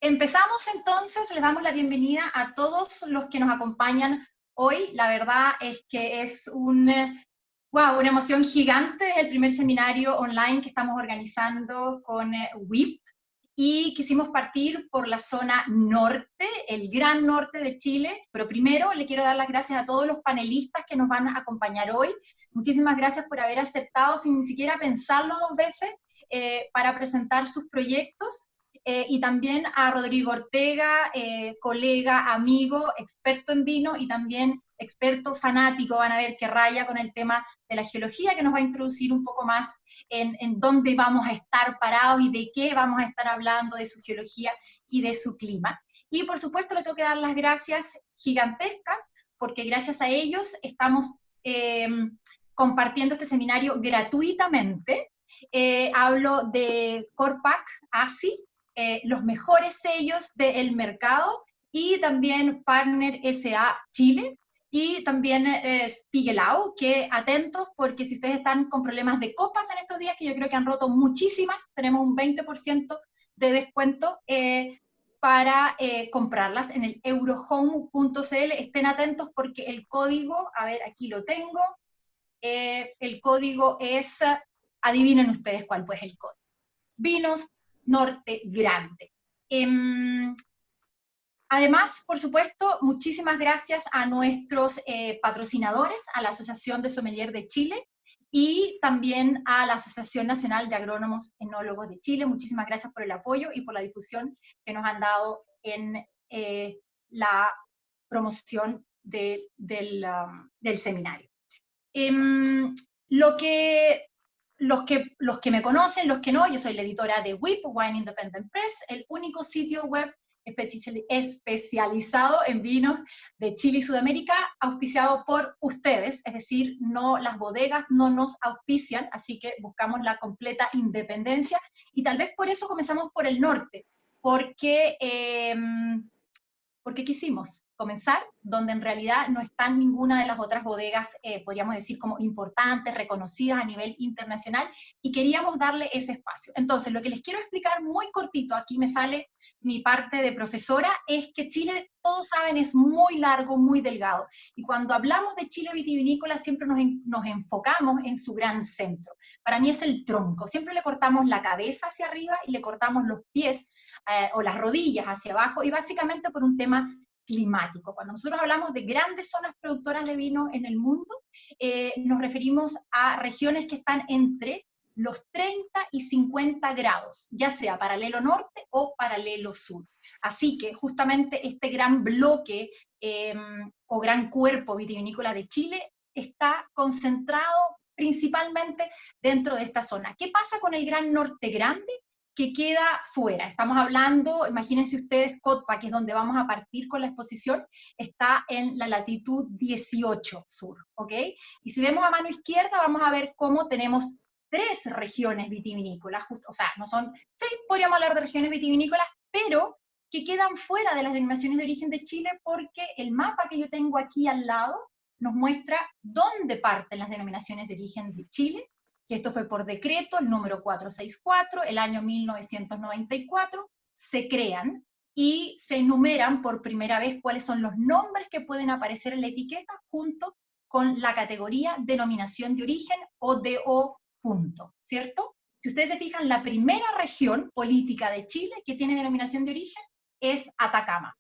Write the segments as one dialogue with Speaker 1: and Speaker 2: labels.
Speaker 1: Empezamos entonces, les damos la bienvenida a todos los que nos acompañan hoy. La verdad es que es una emoción gigante, el primer seminario online que estamos organizando con WIP, y quisimos partir por la zona norte, el gran norte de Chile, pero primero le quiero dar las gracias a todos los panelistas que nos van a acompañar hoy. Muchísimas gracias por haber aceptado, sin ni siquiera pensarlo dos veces, para presentar sus proyectos. Y también a Rodrigo Ortega, colega, amigo, experto en vino y también experto fanático, van a ver que raya con el tema de la geología, que nos va a introducir un poco más en dónde vamos a estar parados y de qué vamos a estar hablando, de su geología y de su clima. Y por supuesto le tengo que dar las gracias gigantescas, porque gracias a ellos estamos compartiendo este seminario gratuitamente. Hablo de Corpac, ASI, los mejores sellos del mercado, y también Partner SA Chile, y también Spiegelau, que atentos, porque si ustedes están con problemas de copas en estos días, que yo creo que han roto muchísimas, tenemos un 20% de descuento para comprarlas en el eurohome.cl. Estén atentos porque el código, a ver, aquí lo tengo, el código es, adivinen ustedes cuál pues el código. Vinos Norte Grande. Además, por supuesto, muchísimas gracias a nuestros patrocinadores, a la Asociación de Sommelier de Chile y también a la Asociación Nacional de Agrónomos Enólogos de Chile. Muchísimas gracias por el apoyo y por la difusión que nos han dado en la promoción del seminario. Los que me conocen, los que no, yo soy la editora de WIP, Wine Independent Press, el único sitio web especializado en vinos de Chile y Sudamérica, auspiciado por ustedes, es decir, no, las bodegas no nos auspician, así que buscamos la completa independencia, y tal vez por eso comenzamos por el norte, porque quisimos comenzar donde en realidad no están ninguna de las otras bodegas, podríamos decir, como importantes, reconocidas a nivel internacional, y queríamos darle ese espacio. Entonces, lo que les quiero explicar muy cortito, aquí me sale mi parte de profesora, es que Chile, todos saben, es muy largo, muy delgado, y cuando hablamos de Chile vitivinícola siempre nos enfocamos en su gran centro. Para mí es el tronco, siempre le cortamos la cabeza hacia arriba y le cortamos los pies o las rodillas hacia abajo, y básicamente por un tema climático. Cuando nosotros hablamos de grandes zonas productoras de vino en el mundo, nos referimos a regiones que están entre los 30 y 50 grados, ya sea paralelo norte o paralelo sur. Así que justamente este gran bloque o gran cuerpo vitivinícola de Chile está concentrado principalmente dentro de esta zona. ¿Qué pasa con el Gran Norte Grande? Que queda fuera. Estamos hablando, imagínense ustedes, Cotpa, que es donde vamos a partir con la exposición, está en la latitud 18 sur, ¿ok? Y si vemos a mano izquierda, vamos a ver cómo tenemos 3 regiones vitivinícolas, o sea, no son, sí, podríamos hablar de regiones vitivinícolas, pero que quedan fuera de las denominaciones de origen de Chile, porque el mapa que yo tengo aquí al lado nos muestra dónde parten las denominaciones de origen de Chile, que esto fue por decreto, el número 464, el año 1994, se crean y se enumeran por primera vez cuáles son los nombres que pueden aparecer en la etiqueta junto con la categoría denominación de origen o DO punto, ¿cierto? Si ustedes se fijan, la primera región política de Chile que tiene denominación de origen es Atacama.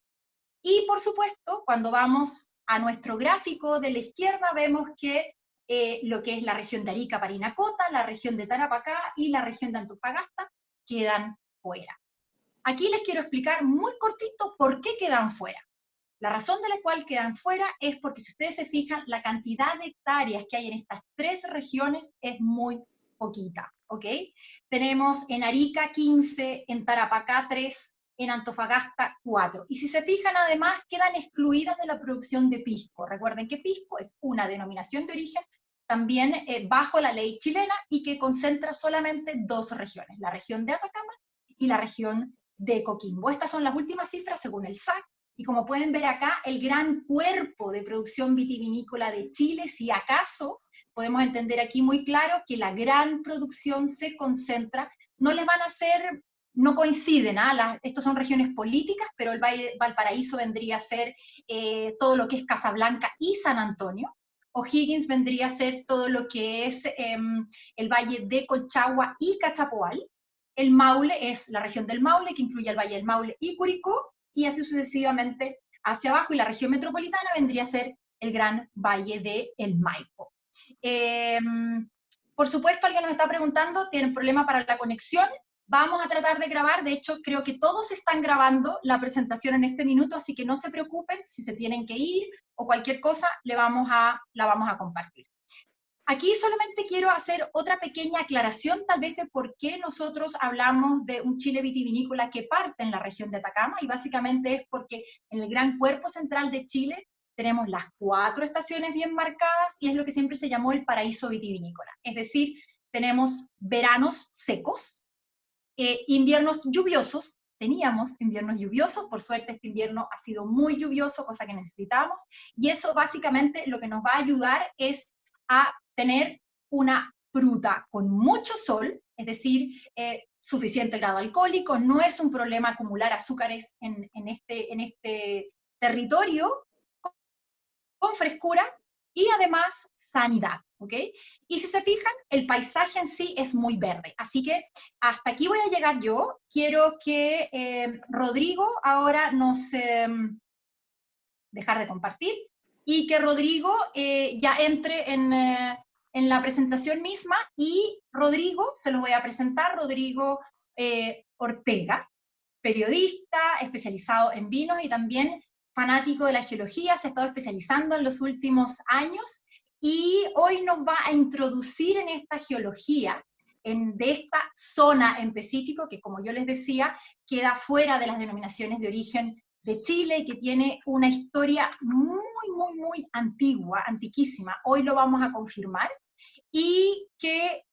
Speaker 1: Y por supuesto, cuando vamos a nuestro gráfico de la izquierda, vemos que lo que es la región de Arica, Parinacota, la región de Tarapacá y la región de Antofagasta quedan fuera. Aquí les quiero explicar muy cortito por qué quedan fuera. La razón de la cual quedan fuera es porque, si ustedes se fijan, la cantidad de hectáreas que hay en estas 3 regiones es muy poquita, ¿ok? Tenemos en Arica 15, en Tarapacá 3, en Antofagasta 4. Y si se fijan, además, quedan excluidas de la producción de pisco. Recuerden que pisco es una denominación de origen también bajo la ley chilena, y que concentra solamente 2 regiones, la región de Atacama y la región de Coquimbo. Estas son las últimas cifras según el SAC, y como pueden ver acá, el gran cuerpo de producción vitivinícola de Chile, si acaso podemos entender aquí muy claro que la gran producción se concentra, no les van a hacer no coinciden, ¿ah? Estos son regiones políticas, pero el Valle de Valparaíso vendría a ser todo lo que es Casablanca y San Antonio. O'Higgins vendría a ser todo lo que es el Valle de Colchagua y Cachapoal. El Maule es la región del Maule, que incluye el Valle del Maule y Curicó, y así sucesivamente hacia abajo, y la región metropolitana vendría a ser el Gran Valle de El Maipo. Por supuesto, alguien nos está preguntando, ¿tienen problema para la conexión? Vamos a tratar de grabar, de hecho creo que todos están grabando la presentación en este minuto, así que no se preocupen si se tienen que ir o cualquier cosa, la vamos a compartir. Aquí solamente quiero hacer otra pequeña aclaración, tal vez de por qué nosotros hablamos de un Chile vitivinícola que parte en la región de Atacama, y básicamente es porque en el gran cuerpo central de Chile tenemos las 4 estaciones bien marcadas, y es lo que siempre se llamó el paraíso vitivinícola. Es decir, tenemos veranos secos, inviernos lluviosos, teníamos inviernos lluviosos, por suerte este invierno ha sido muy lluvioso, cosa que necesitábamos, y eso básicamente lo que nos va a ayudar es a tener una fruta con mucho sol, es decir, suficiente grado alcohólico, no es un problema acumular azúcares en este territorio, con frescura y además sanidad, ¿ok? Y si se fijan, el paisaje en sí es muy verde, así que hasta aquí voy a llegar yo. Quiero que Rodrigo ahora nos... dejar de compartir, y que Rodrigo ya entre en la presentación misma, y Rodrigo, se los voy a presentar, Rodrigo Ortega, periodista especializado en vinos y también fanático de la geología, se ha estado especializando en los últimos años, y hoy nos va a introducir en esta geología, de esta zona en específico, que como yo les decía, queda fuera de las denominaciones de origen de Chile, y que tiene una historia muy antigua, antiquísima. Hoy lo vamos a confirmar, y que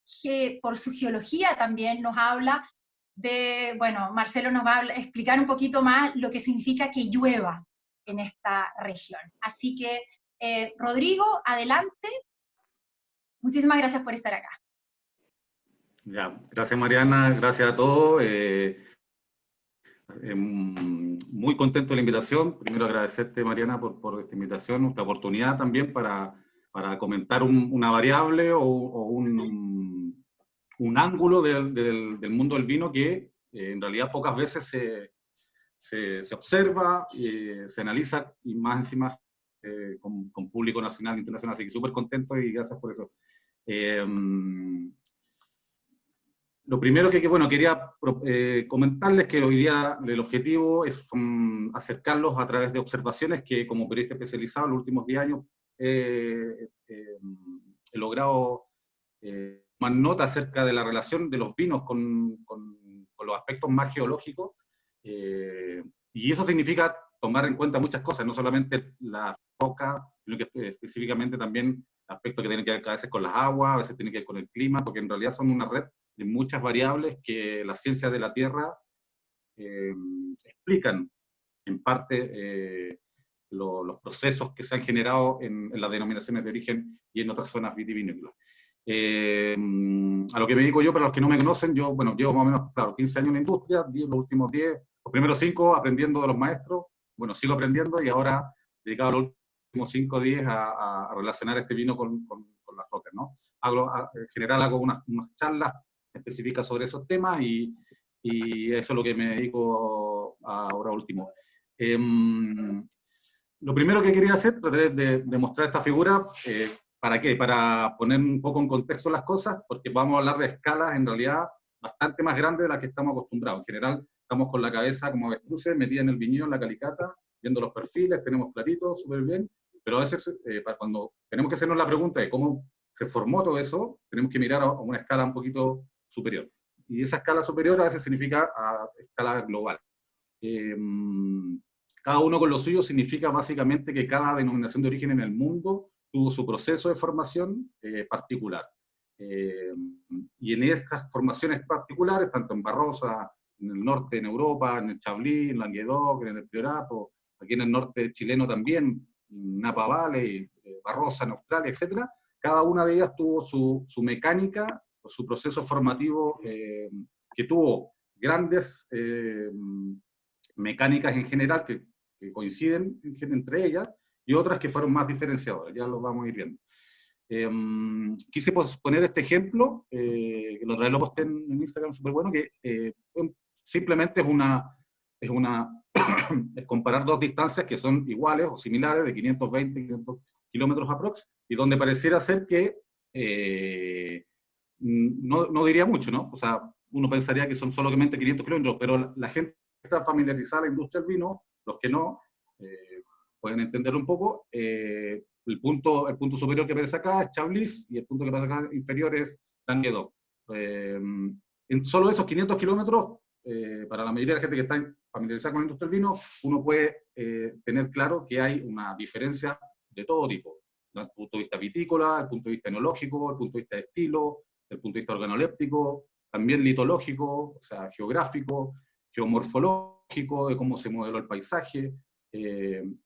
Speaker 1: por su geología también nos habla de, bueno, Marcelo nos va a explicar un poquito más lo que significa que llueva en esta región. Así que, Rodrigo, adelante. Muchísimas gracias por estar acá.
Speaker 2: Ya, gracias Mariana, gracias a todos. Muy contento de la invitación. Primero agradecerte, Mariana, por esta invitación, esta oportunidad también para comentar una variable o un ángulo del mundo del vino que en realidad pocas veces se observa, se analiza, y más encima con público nacional e internacional. Así que súper contento y gracias por eso. Lo primero que bueno, quería comentarles que hoy día el objetivo es acercarlos a través de observaciones que como periodista especializado en los últimos 10 años he logrado tomar nota acerca de la relación de los vinos con los aspectos más geológicos, y eso significa tomar en cuenta muchas cosas, no solamente la roca, sino que específicamente también aspectos que tienen que ver a veces con las aguas, a veces tienen que ver con el clima, porque en realidad son una red de muchas variables que las ciencias de la Tierra explican en parte los procesos que se han generado en las denominaciones de origen y en otras zonas vitivinícolas. A lo que me dedico yo, para los que no me conocen, yo bueno, llevo más o menos, claro, 15 años en la industria, los últimos 10, los primeros 5 aprendiendo de los maestros, bueno, sigo aprendiendo, y ahora dedicado los últimos 5 o 10 a relacionar este vino con las rocas, ¿no? En general hago unas charlas específicas sobre esos temas, y eso es lo que me dedico ahora último. Lo primero que quería hacer, tratar de mostrar esta figura. ¿Para qué? Para poner un poco en contexto las cosas, porque vamos a hablar de escalas en realidad bastante más grandes de las que estamos acostumbrados. En general, estamos con la cabeza como avestruces, metida en el viñedo, en la calicata, viendo los perfiles, tenemos clarito, súper bien, pero a veces cuando tenemos que hacernos la pregunta de cómo se formó todo eso, tenemos que mirar a una escala un poquito superior. Y esa escala superior a veces significa a escala global. Cada uno con lo suyo significa básicamente que cada denominación de origen en el mundo tuvo su proceso de formación particular. Y en estas formaciones particulares, tanto en Barossa, en el norte, en Europa, en el Chablis, en Languedoc, en el Priorato, aquí en el norte chileno también, Napa Valley, Barossa en Australia, etc. Cada una de ellas tuvo su mecánica, o su proceso formativo que tuvo grandes mecánicas en general que coinciden entre ellas, y otras que fueron más diferenciadoras, ya lo vamos a ir viendo. Quise poner este ejemplo, que lo trae, lo posté en Instagram, súper bueno, que simplemente es comparar dos distancias que son iguales o similares, de 520, 500 kilómetros aprox, y donde pareciera ser que no diría mucho, ¿no? O sea, uno pensaría que son solamente 500 kilómetros, pero la gente que está familiarizada a la industria del vino, los que no, pueden entender un poco. El punto superior que aparece acá es Chablis, y el punto que aparece acá inferior es Languedoc. En solo esos 500 kilómetros, para la mayoría de la gente que está familiarizada con la industria del vino, uno puede tener claro que hay una diferencia de todo tipo, desde el punto de vista vitícola, el punto de vista enológico, el punto de vista de estilo, el punto de vista organoléptico, también litológico, o sea, geográfico, geomorfológico, de cómo se modeló el paisaje.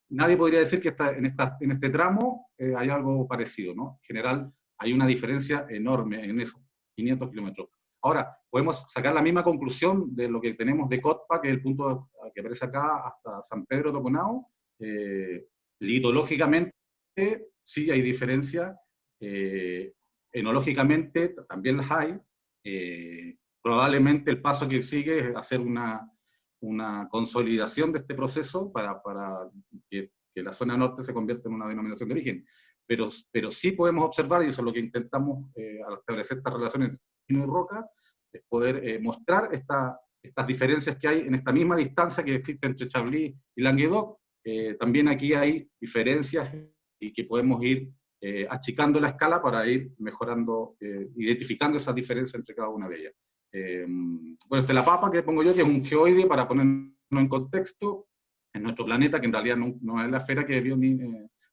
Speaker 2: Nadie podría decir que en este tramo hay algo parecido, ¿no? En general, hay una diferencia enorme en esos 500 kilómetros. Ahora, podemos sacar la misma conclusión de lo que tenemos de Cotpa, que es el punto que aparece acá, hasta San Pedro de Toconao. Litológicamente, sí hay diferencia. Enológicamente, también las hay. Probablemente el paso que sigue es hacer una consolidación de este proceso para que la zona norte se convierta en una denominación de origen. Pero sí podemos observar, y eso es lo que intentamos al establecer estas relaciones entre vino y roca, es poder mostrar estas diferencias que hay en esta misma distancia que existe entre Chablis y Languedoc. También aquí hay diferencias y que podemos ir achicando la escala para ir mejorando, identificando esas diferencias entre cada una de ellas. Bueno, esta es la papa que pongo yo, que es un geoide, para ponernos en contexto, en nuestro planeta, que en realidad no es la esfera que vio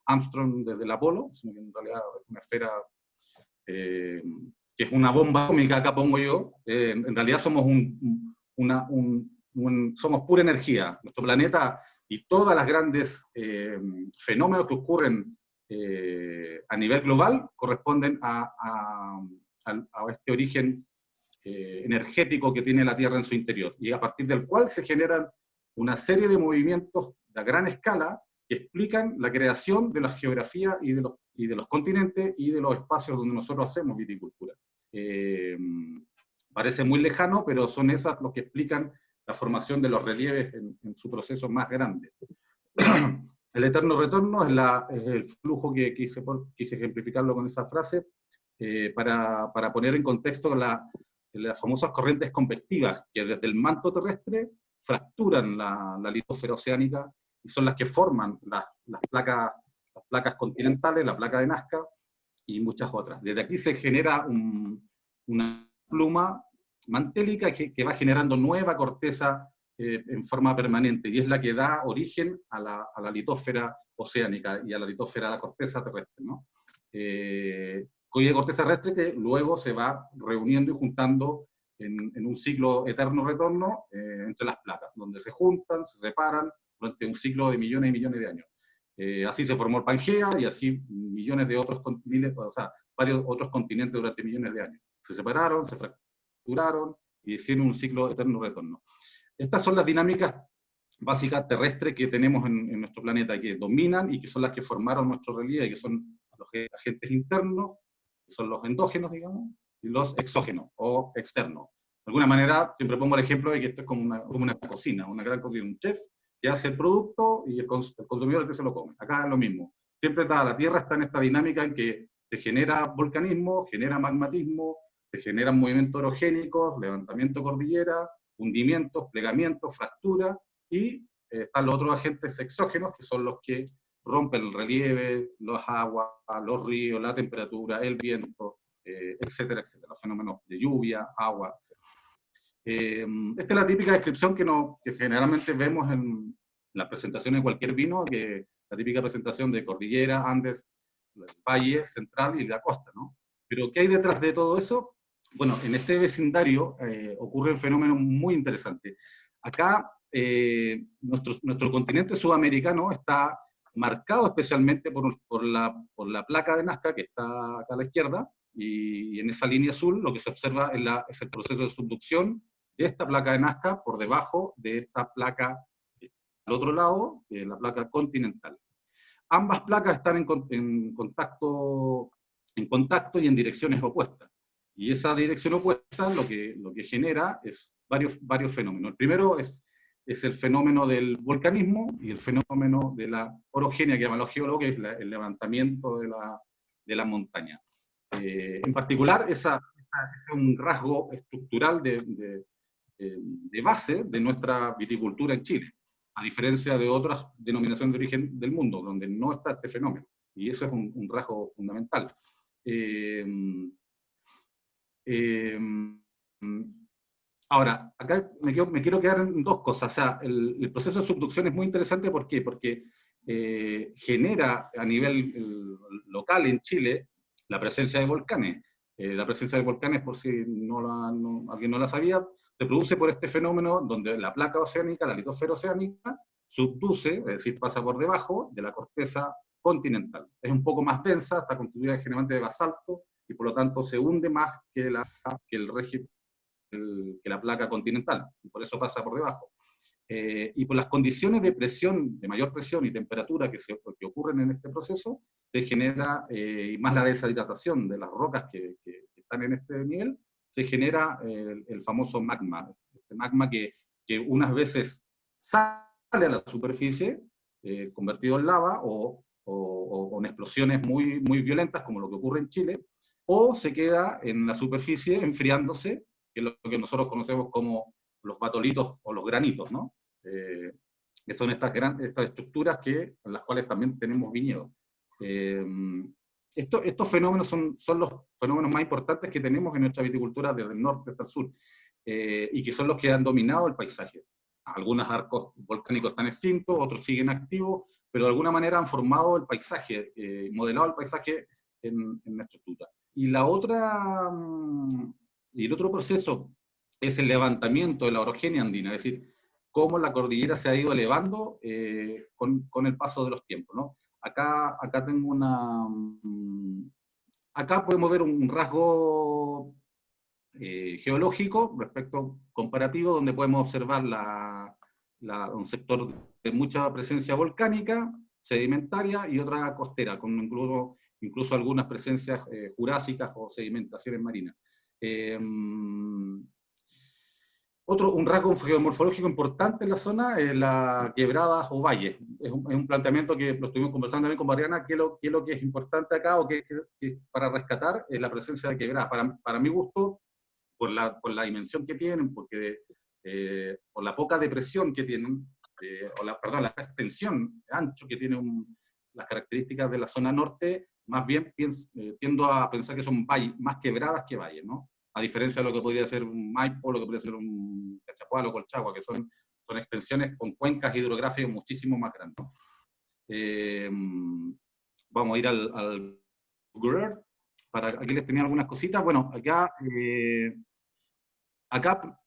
Speaker 2: Armstrong desde el Apolo, sino que en realidad es una esfera que es una bomba atómica, acá pongo yo. En realidad somos somos pura energía. Nuestro planeta y todas las grandes fenómenos que ocurren a nivel global corresponden a este origen energético que tiene la Tierra en su interior, y a partir del cual se generan una serie de movimientos a gran escala que explican la creación de la geografía y de los continentes y de los espacios donde nosotros hacemos viticultura. Parece muy lejano, pero son esas los que explican la formación de los relieves en su proceso más grande. El eterno retorno es el flujo que quise ejemplificarlo con esa frase, para poner en contexto las famosas corrientes convectivas que desde el manto terrestre fracturan la litosfera oceánica y son las que forman las placas continentales, la placa de Nazca y muchas otras. Desde aquí se genera una pluma mantélica que va generando nueva corteza en forma permanente, y es la que da origen a la litosfera oceánica y a la litosfera, a la corteza terrestre, ¿no? Cuya corteza terrestre que luego se va reuniendo y juntando en un ciclo eterno retorno entre las placas, donde se juntan, se separan durante un ciclo de millones y millones de años. Así se formó el Pangea, y así millones de otros continentes, o sea, varios otros continentes durante millones de años. Se separaron, se fracturaron y hicieron un ciclo eterno retorno. Estas son las dinámicas básicas terrestres que tenemos en nuestro planeta, que dominan y que son las que formaron nuestro relieve, que son los agentes internos, que son los endógenos, digamos, y los exógenos o externos. De alguna manera, siempre pongo el ejemplo de que esto es como una cocina, una gran cocina, un chef que hace el producto y el consumidor el que se lo come. Acá es lo mismo. Siempre la Tierra está en esta dinámica en que se genera volcanismo, genera magmatismo, se generan movimientos orogénicos, levantamiento de cordillera, hundimientos, plegamientos, fractura, y están los otros agentes exógenos, que son los que rompen el relieve, las aguas, los ríos, la temperatura, el viento, etcétera, etcétera, los fenómenos de lluvia, agua, etcétera. Esta es la típica descripción que generalmente vemos en las presentaciones de cualquier vino, que la típica presentación de cordillera, Andes, el valle central y la costa, ¿no? Pero ¿qué hay detrás de todo eso? Bueno, en este vecindario ocurre un fenómeno muy interesante. Acá, nuestro continente sudamericano está marcado especialmente por la placa de Nazca, que está acá a la izquierda, y en esa línea azul lo que se observa es el proceso de subducción de esta placa de Nazca por debajo de esta placa al otro lado, la placa continental. Ambas placas están en contacto y en direcciones opuestas. Y esa dirección opuesta lo que genera es varios fenómenos. El primero es el fenómeno del volcanismo y el fenómeno de la orogenia, que llaman los geólogos, que es el levantamiento de la montaña. En particular, ese es un rasgo estructural de base de nuestra viticultura en Chile, a diferencia de otras denominaciones de origen del mundo, donde no está este fenómeno. Y eso es un rasgo fundamental. Ahora, acá me quiero quedar en dos cosas. O sea, el proceso de subducción es muy interesante. ¿Por qué? Porque genera a nivel local en Chile la presencia de volcanes. La presencia de volcanes, por si alguien no la sabía, se produce por este fenómeno donde la placa oceánica, la litosfera oceánica, subduce, es decir, pasa por debajo de la corteza continental. Es un poco más densa, está constituida generalmente de basalto, y por lo tanto se hunde más que la placa continental, y por eso pasa por debajo. Y por las condiciones de presión, de mayor presión y temperatura que ocurren en este proceso, se genera, y más la deshidratación de las rocas que están en este nivel, se genera el famoso magma. Este magma que unas veces sale a la superficie, convertido en lava, o con explosiones muy violentas, como lo que ocurre en Chile, o se queda en la superficie enfriándose, que es lo que nosotros conocemos como los batolitos o los granitos, ¿no? Que son estas estructuras en las cuales también tenemos viñedos. Estos fenómenos son los fenómenos más importantes que tenemos en nuestra viticultura desde el norte hasta el sur, y que son los que han dominado el paisaje. Algunos arcos volcánicos están extintos, otros siguen activos, pero de alguna manera han formado el paisaje, modelado el paisaje en nuestra estructura. Y el otro proceso es el levantamiento de la orogenia andina, es decir, cómo la cordillera se ha ido elevando con el paso de los tiempos, ¿no? Acá tengo acá podemos ver un rasgo geológico respecto comparativo, donde podemos observar un sector de mucha presencia volcánica, sedimentaria, y otra costera, con incluso algunas presencias jurásicas o sedimentaciones marinas. Un rasgo geomorfológico importante en la zona es la quebrada o valle. Es un planteamiento que lo estuvimos conversando también con Mariana, que es lo que es importante acá, o que para rescatar, es la presencia de quebradas. Para mi gusto, por la dimensión que tienen, por la poca depresión que tienen, perdón, la extensión, ancho que tienen las características de la zona norte, más bien tiendo a pensar que son valles, más quebradas que valles, ¿no? A diferencia de lo que podría ser un Maipo, lo que podría ser un Cachapoal o Colchagua, que son extensiones con cuencas hidrográficas muchísimo más grandes. Vamos a ir al Google Earth. Aquí les tenía algunas cositas. Bueno, acá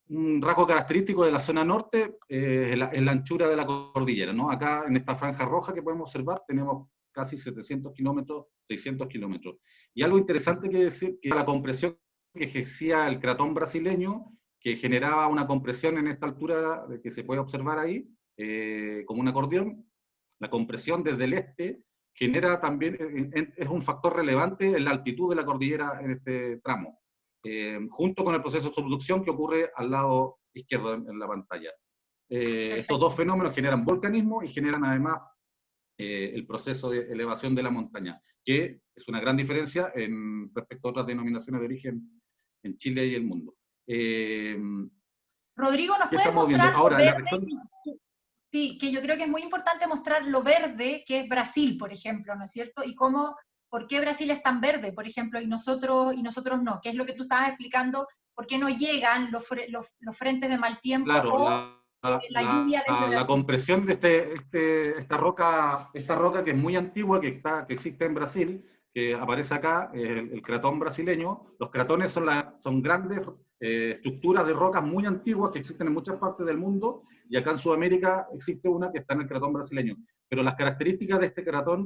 Speaker 2: un rasgo característico de la zona norte es la anchura de la cordillera, ¿no? Acá en esta franja roja que podemos observar tenemos casi 700 kilómetros, 600 kilómetros. Y algo interesante que decir, que la compresión que ejercía el cratón brasileño, que generaba una compresión en esta altura que se puede observar ahí, como un acordeón. La compresión desde el este genera también, es un factor relevante en la altitud de la cordillera en este tramo, junto con el proceso de subducción que ocurre al lado izquierdo en la pantalla. Estos dos fenómenos generan volcanismo y generan además el proceso de elevación de la montaña, que es una gran diferencia respecto a otras denominaciones de origen en Chile y el mundo.
Speaker 1: Rodrigo, ¿nos puedes mostrar ahora la región? Sí, que yo creo que es muy importante mostrar lo verde que es Brasil, por ejemplo, ¿no es cierto? Y por qué Brasil es tan verde, por ejemplo, y nosotros no, que es lo que tú estabas explicando, por qué no llegan los frentes de mal tiempo, claro, o la lluvia.
Speaker 2: La compresión de esta roca que es muy antigua, que existe en Brasil, que aparece acá, el cratón brasileño. Los cratones son grandes estructuras de rocas muy antiguas que existen en muchas partes del mundo, y acá en Sudamérica existe una que está en el cratón brasileño. Pero las características de este cratón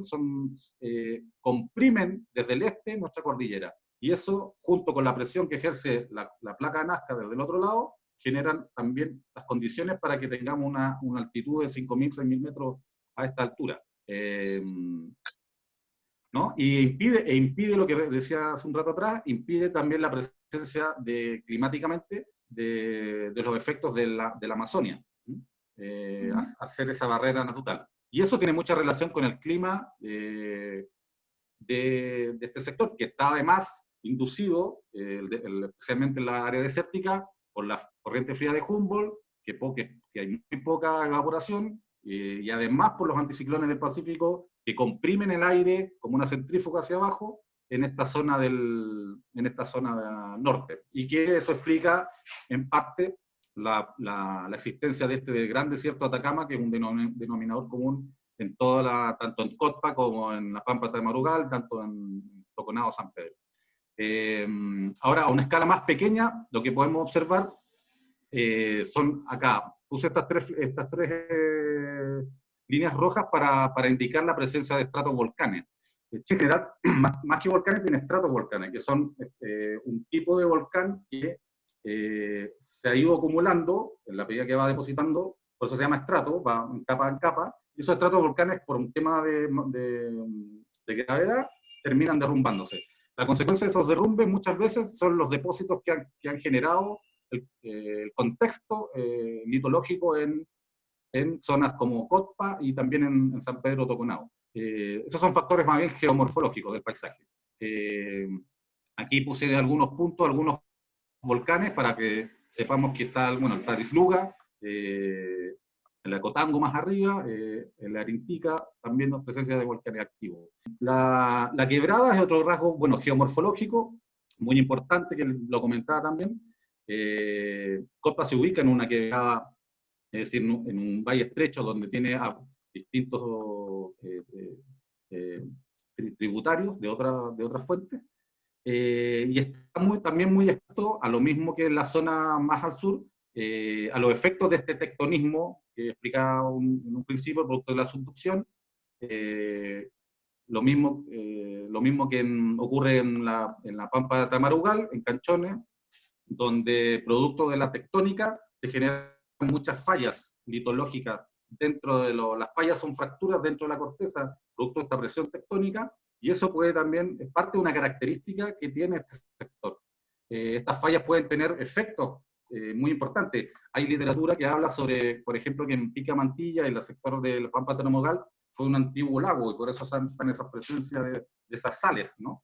Speaker 2: comprimen desde el este nuestra cordillera. Y eso, junto con la presión que ejerce la placa de Nazca desde el otro lado, generan también las condiciones para que tengamos una altitud de 5.000, 6.000 metros a esta altura. ¿No? Y impide lo que decía hace un rato atrás, impide también la presencia climáticamente de los efectos de la Amazonia, al ser esa barrera natural. Y eso tiene mucha relación con el clima de este sector, que está además inducido, especialmente en la área desértica, por la corriente fría de Humboldt, que hay muy poca evaporación, y además por los anticiclones del Pacífico, que comprimen el aire como una centrífuga hacia abajo en esta zona norte. Y que eso explica, en parte, la existencia de este gran desierto de Atacama, que es un denominador común en tanto en Cotpa como en la Pampa de Marugal, tanto en Toconao o San Pedro. Ahora, a una escala más pequeña, lo que podemos observar son acá, puse estas tres líneas rojas para indicar la presencia de estratovolcanes. En general, más que volcanes, tiene estratovolcanes, que son un tipo de volcán que se ha ido acumulando en la medida que va depositando, por eso se llama estrato, va en capa, y esos estratovolcanes, por un tema de gravedad, terminan derrumbándose. La consecuencia de esos derrumbes muchas veces son los depósitos que han generado el contexto litológico en zonas como Cotpa y también en San Pedro Toconao. Esos son factores más bien geomorfológicos del paisaje. Aquí puse algunos puntos, algunos volcanes para que sepamos que está, bueno, el Tarisluga, en la Cotango más arriba, en la Arintica, también hay presencia de volcanes activos. La quebrada es otro rasgo, bueno, geomorfológico, muy importante, que lo comentaba también. Cotpa se ubica en una quebrada, es decir, en un valle estrecho donde tiene distintos tributarios de otras fuentes, y está también muy expuesto a lo mismo que en la zona más al sur, a los efectos de este tectonismo que explicaba en un principio, producto de la subducción, lo mismo que ocurre en la Pampa de Tamarugal, en Canchones, donde producto de la tectónica se generan muchas fallas litológicas dentro de las fallas son fracturas dentro de la corteza, producto de esta presión tectónica, y eso puede también, es parte de una característica que tiene este sector. Estas fallas pueden tener efectos muy importantes. Hay literatura que habla sobre, por ejemplo, que en Pica Mantilla, en el sector de la Pampa Tenomogal, fue un antiguo lago, y por eso están esas presencias de esas sales, ¿no?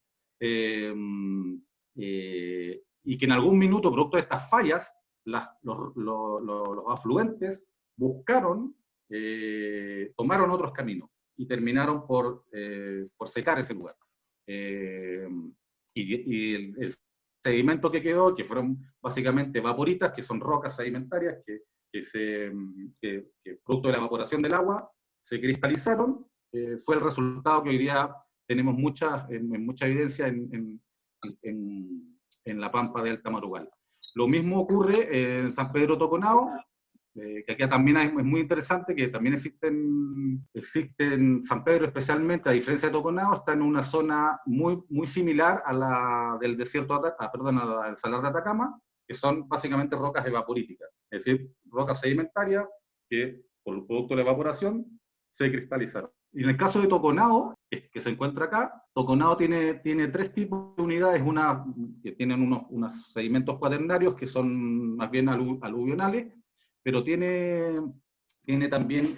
Speaker 2: Y que en algún minuto, producto de estas fallas, los afluentes buscaron, tomaron otros caminos y terminaron por secar ese lugar. Y el sedimento que quedó, que fueron básicamente vaporitas, que son rocas sedimentarias que producto de la evaporación del agua se cristalizaron, fue el resultado que hoy día tenemos mucha evidencia en la Pampa del Tamarugal. Lo mismo ocurre en San Pedro Toconao, que aquí también es muy interesante, que también existen San Pedro especialmente, a diferencia de Toconao, está en una zona muy similar a la del desierto, al Salar de Atacama, que son básicamente rocas evaporíticas, es decir, rocas sedimentarias que por el producto de la evaporación se cristalizaron. Y en el caso de Toconao, que se encuentra acá, Toconao tiene tres tipos de unidades, una que tienen unos sedimentos cuaternarios que son más bien aluvionales, pero tiene también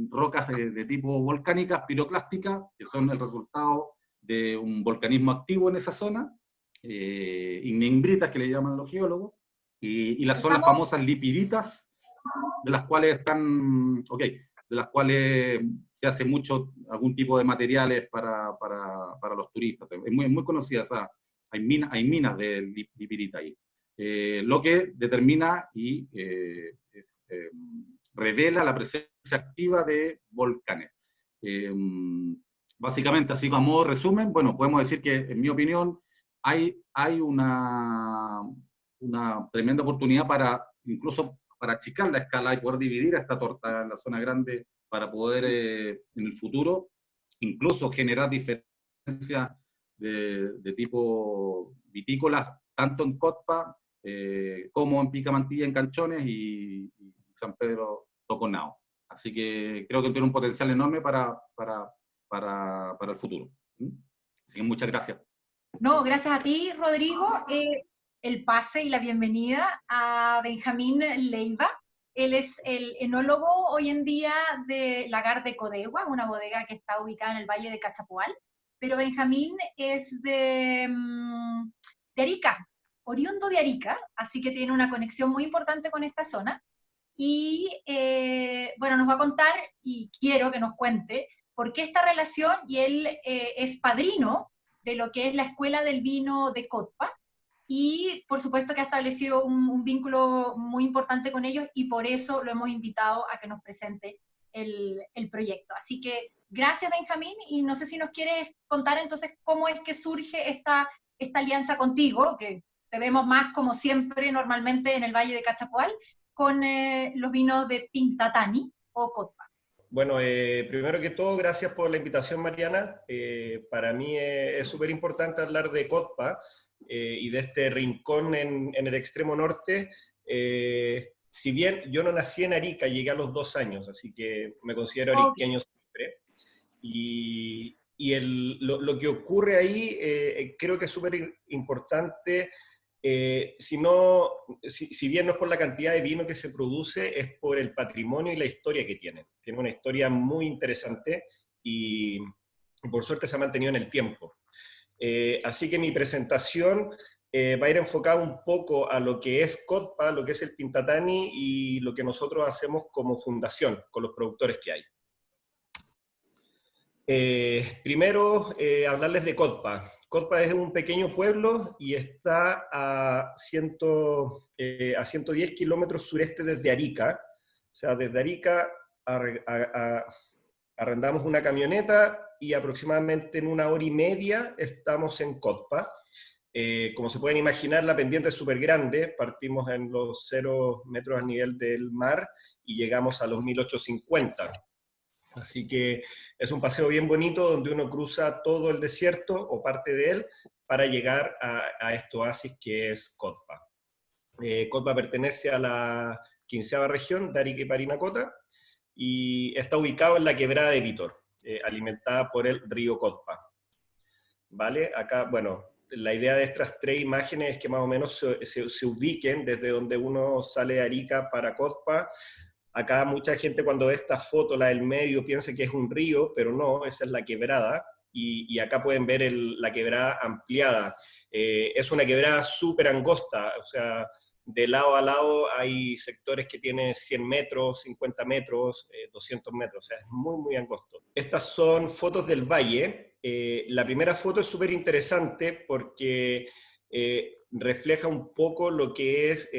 Speaker 2: rocas de tipo volcánicas, piroclásticas, que son el resultado de un volcanismo activo en esa zona, ignimbritas que le llaman los geólogos, y son las famosas lipiditas, de las cuales se hace algún tipo de materiales para los turistas. Es muy conocida, o sea, hay minas de lipidita ahí. Lo que determina y revela la presencia activa de volcanes. Básicamente, así como a modo de resumen, bueno, podemos decir que, en mi opinión, hay una tremenda oportunidad incluso para achicar la escala y poder dividir esta torta en la zona grande para poder en el futuro incluso generar diferencias de tipo vitícolas, tanto en Cotpa como en Picamantilla, en Canchones, y San Pedro Toconao. Así que creo que tiene un potencial enorme para el futuro. Así que muchas gracias.
Speaker 1: No, gracias a ti, Rodrigo. El pase y la bienvenida a Benjamín Leiva. Él es el enólogo hoy en día de Lagar de Codegua, una bodega que está ubicada en el Valle de Cachapoal. Pero Benjamín es de Arica, oriundo de Arica, así que tiene una conexión muy importante con esta zona. Y bueno, nos va a contar, y quiero que nos cuente, por qué esta relación, y él es padrino de lo que es la Escuela del Vino de Cotpa, y por supuesto que ha establecido un vínculo muy importante con ellos, y por eso lo hemos invitado a que nos presente el proyecto. Así que gracias, Benjamín, y no sé si nos quieres contar entonces cómo es que surge esta alianza contigo, que te vemos más como siempre normalmente en el Valle de Cachapoal, con los vinos de Pintatani o Cotpa.
Speaker 3: Bueno, primero que todo, gracias por la invitación, Mariana. Para mí es súper importante hablar de Cotpa y de este rincón en el extremo norte. Si bien yo no nací en Arica, llegué a los 2 años, así que me considero ariqueño siempre. Lo que ocurre ahí creo que es súper importante. Si bien no es por la cantidad de vino que se produce, es por el patrimonio y la historia que tiene. Tiene una historia muy interesante y por suerte se ha mantenido en el tiempo. Así que mi presentación va a ir enfocada un poco a lo que es Cotpa, lo que es el Pintatani y lo que nosotros hacemos como fundación con los productores que hay. Primero, hablarles de Cotpa. Cotpa es un pequeño pueblo y está a 110 kilómetros sureste desde Arica. O sea, desde Arica arrendamos una camioneta y aproximadamente en 1 hora y media estamos en Cotpa. Como se pueden imaginar, la pendiente es súper grande. Partimos en los 0 metros a nivel del mar y llegamos a los 1850. Así que es un paseo bien bonito donde uno cruza todo el desierto o parte de él para llegar a este oasis que es Cotpa. Cotpa pertenece a la 15ª región de Arica y Parinacota y está ubicado en la quebrada de Vítor, alimentada por el río Cotpa. ¿Vale? Acá, bueno, la idea de estas 3 imágenes es que más o menos se ubiquen desde donde uno sale de Arica para Cotpa. Acá mucha gente cuando ve esta foto, la del medio, piensa que es un río, pero no, esa es la quebrada, y acá pueden ver la quebrada ampliada. Es una quebrada súper angosta, o sea, de lado a lado hay sectores que tienen 100 metros, 50 metros, 200 metros, o sea, es muy, muy angosto. Estas son fotos del valle. La primera foto es súper interesante porque refleja un poco lo que es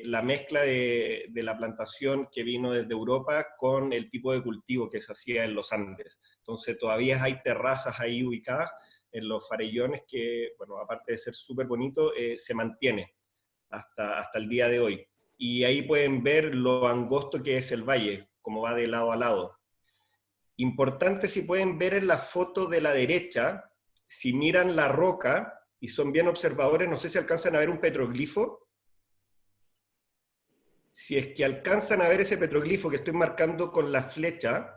Speaker 3: la mezcla de la plantación que vino desde Europa con el tipo de cultivo que se hacía en los Andes. Entonces todavía hay terrazas ahí ubicadas en los farellones que, bueno, aparte de ser súper bonito, se mantiene hasta el día de hoy. Y ahí pueden ver lo angosto que es el valle, como va de lado a lado. Importante, si pueden ver en la foto de la derecha, si miran la roca, y son bien observadores, no sé si alcanzan a ver un petroglifo. Si es que alcanzan a ver ese petroglifo que estoy marcando con la flecha,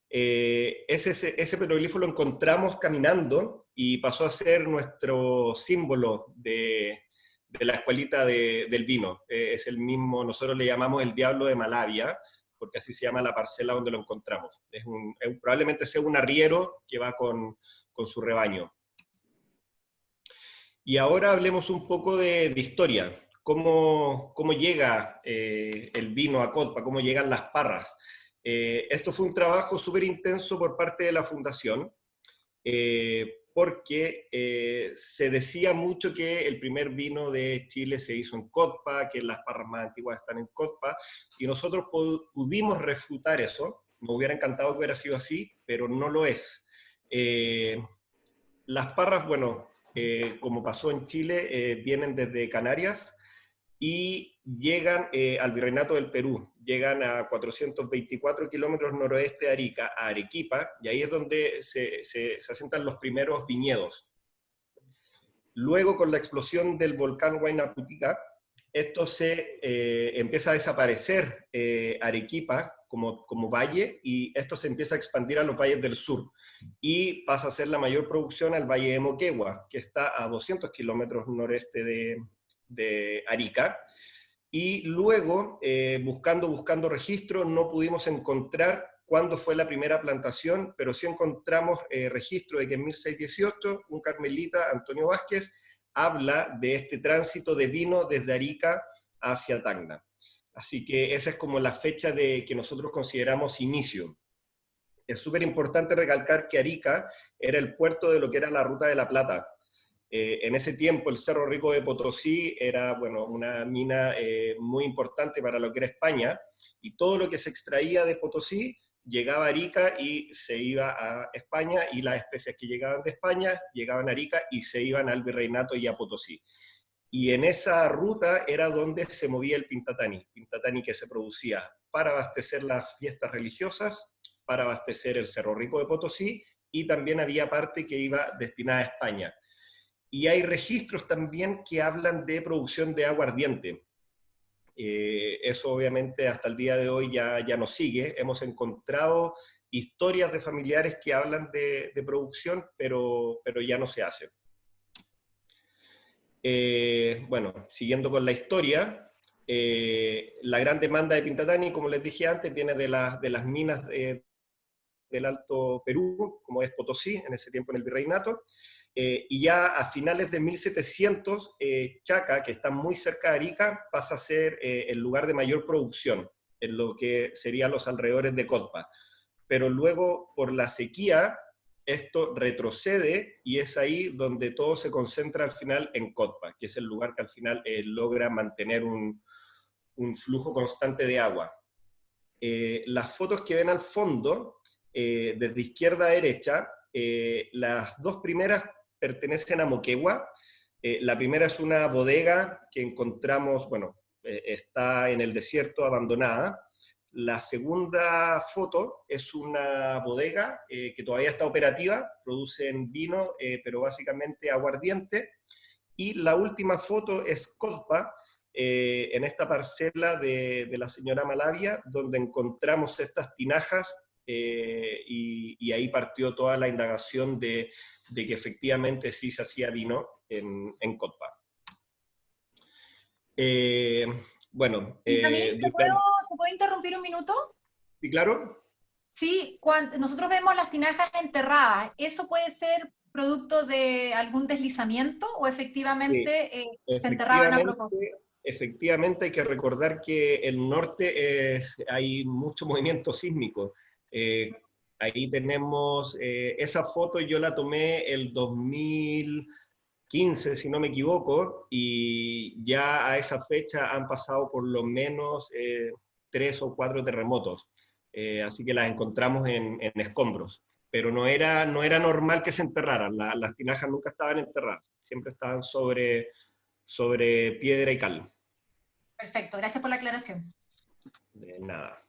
Speaker 3: ese petroglifo lo encontramos caminando y pasó a ser nuestro símbolo de la escuelita del vino. Es el mismo, nosotros le llamamos el Diablo de Malavia, porque así se llama la parcela donde lo encontramos. Probablemente sea un arriero que va con su rebaño. Y ahora hablemos un poco de historia. ¿Cómo llega el vino a Cotpa? ¿Cómo llegan las parras? Esto fue un trabajo súper intenso por parte de la fundación, porque se decía mucho que el primer vino de Chile se hizo en Cotpa, que las parras más antiguas están en Cotpa, y nosotros pudimos refutar eso. Me hubiera encantado que hubiera sido así, pero no lo es. Las parras, bueno, como pasó en Chile, vienen desde Canarias y llegan al Virreinato del Perú, llegan a 424 kilómetros noroeste de Arica, a Arequipa, y ahí es donde se asientan los primeros viñedos. Luego, con la explosión del volcán Huayna Putita, esto se empieza a desaparecer Arequipa como valle, y esto se empieza a expandir a los valles del sur, y pasa a ser la mayor producción al valle de Moquegua, que está a 200 kilómetros noreste de Arica. Y luego, buscando registro, no pudimos encontrar cuándo fue la primera plantación, pero sí encontramos registro de que en 1618 un carmelita, Antonio Vázquez, habla de este tránsito de vino desde Arica hacia Tacna. Así que esa es como la fecha de que nosotros consideramos inicio. Es súper importante recalcar que Arica era el puerto de lo que era la Ruta de la Plata. En ese tiempo el Cerro Rico de Potosí era, bueno, una mina muy importante para lo que era España, y todo lo que se extraía de Potosí llegaba a Arica y se iba a España, y las especias que llegaban de España llegaban a Arica y se iban al Virreinato y a Potosí. Y en esa ruta era donde se movía el pintatani que se producía para abastecer las fiestas religiosas, para abastecer el Cerro Rico de Potosí, y también había parte que iba destinada a España. Y hay registros también que hablan de producción de aguardiente. Eso obviamente hasta el día de hoy ya no sigue. Hemos encontrado historias de familiares que hablan de producción, pero ya no se hace. Bueno, siguiendo con la historia, la gran demanda de pintatani, como les dije antes, viene de las minas del Alto Perú, como es Potosí, en ese tiempo en el Virreinato. Y ya a finales de 1700, Chaca, que está muy cerca de Arica, pasa a ser el lugar de mayor producción, en lo que serían los alrededores de Cotpa. Pero luego, por la sequía, esto retrocede, y es ahí donde todo se concentra al final en Cotpa, que es el lugar que al final logra mantener un flujo constante de agua. Las fotos que ven al fondo, desde izquierda a derecha, las dos primeras pertenecen a Moquegua. La primera es una bodega que encontramos, bueno, está en el desierto abandonada. La segunda foto es una bodega que todavía está operativa, producen vino, pero básicamente aguardiente. Y la última foto es Cotpa, en esta parcela de la señora Malavia, donde encontramos estas tinajas, y ahí partió toda la indagación de que efectivamente sí se hacía vino en Cotpa. Bueno,
Speaker 1: También, ¿te puedo interrumpir un minuto?
Speaker 3: ¿sí, claro?
Speaker 1: Sí, cuando nosotros vemos las tinajas enterradas, ¿eso puede ser producto de algún deslizamiento o
Speaker 3: Sí,
Speaker 1: efectivamente se enterraban a propósito?
Speaker 3: efectivamente hay que recordar que el norte hay mucho movimiento sísmico. Eh, Ahí tenemos esa foto, yo la tomé el 2015, si no me equivoco, y ya a esa fecha han pasado por lo menos 3 o 4 terremotos. Así que las encontramos en escombros. Pero no era normal que se enterraran, las tinajas nunca estaban enterradas, siempre estaban sobre piedra y cal.
Speaker 1: Perfecto, gracias por la aclaración.
Speaker 3: De nada.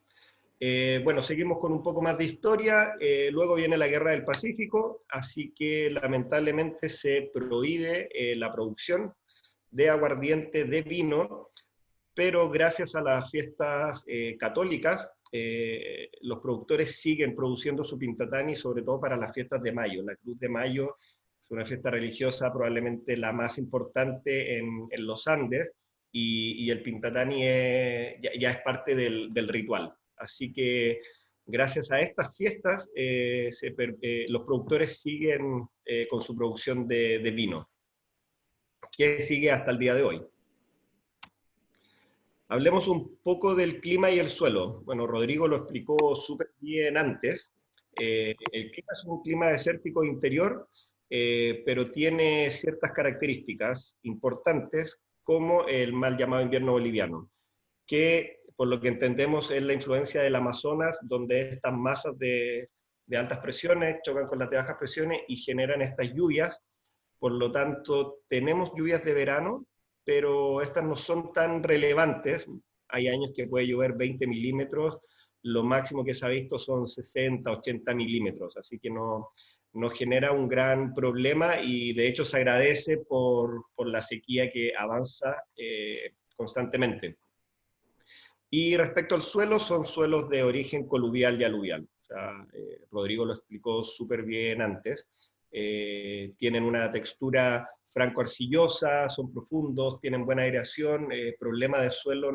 Speaker 3: Bueno, seguimos con un poco más de historia. Luego viene la Guerra del Pacífico, así que lamentablemente se prohíbe la producción de aguardiente de vino, pero gracias a las fiestas católicas, los productores siguen produciendo su pintatani, sobre todo para las fiestas de mayo. La Cruz de Mayo es una fiesta religiosa probablemente la más importante en los Andes, y el pintatani ya es parte del ritual. Así que gracias a estas fiestas los productores siguen con su producción de vino, que sigue hasta el día de hoy. Hablemos un poco del clima y el suelo. Bueno, Rodrigo lo explicó súper bien antes. El clima es un clima desértico interior, pero tiene ciertas características importantes, como el mal llamado invierno boliviano, que por lo que entendemos es la influencia del Amazonas, donde estas masas de altas presiones chocan con las de bajas presiones y generan estas lluvias. Por lo tanto, tenemos lluvias de verano, pero estas no son tan relevantes. Hay años que puede llover 20 milímetros, lo máximo que se ha visto son 60, 80 milímetros, así que no genera un gran problema, y de hecho se agradece por la sequía que avanza constantemente. Y respecto al suelo, son suelos de origen coluvial y aluvial. O sea, Rodrigo lo explicó súper bien antes. Tienen una textura franco-arcillosa, son profundos, tienen buena aireación, problema de suelo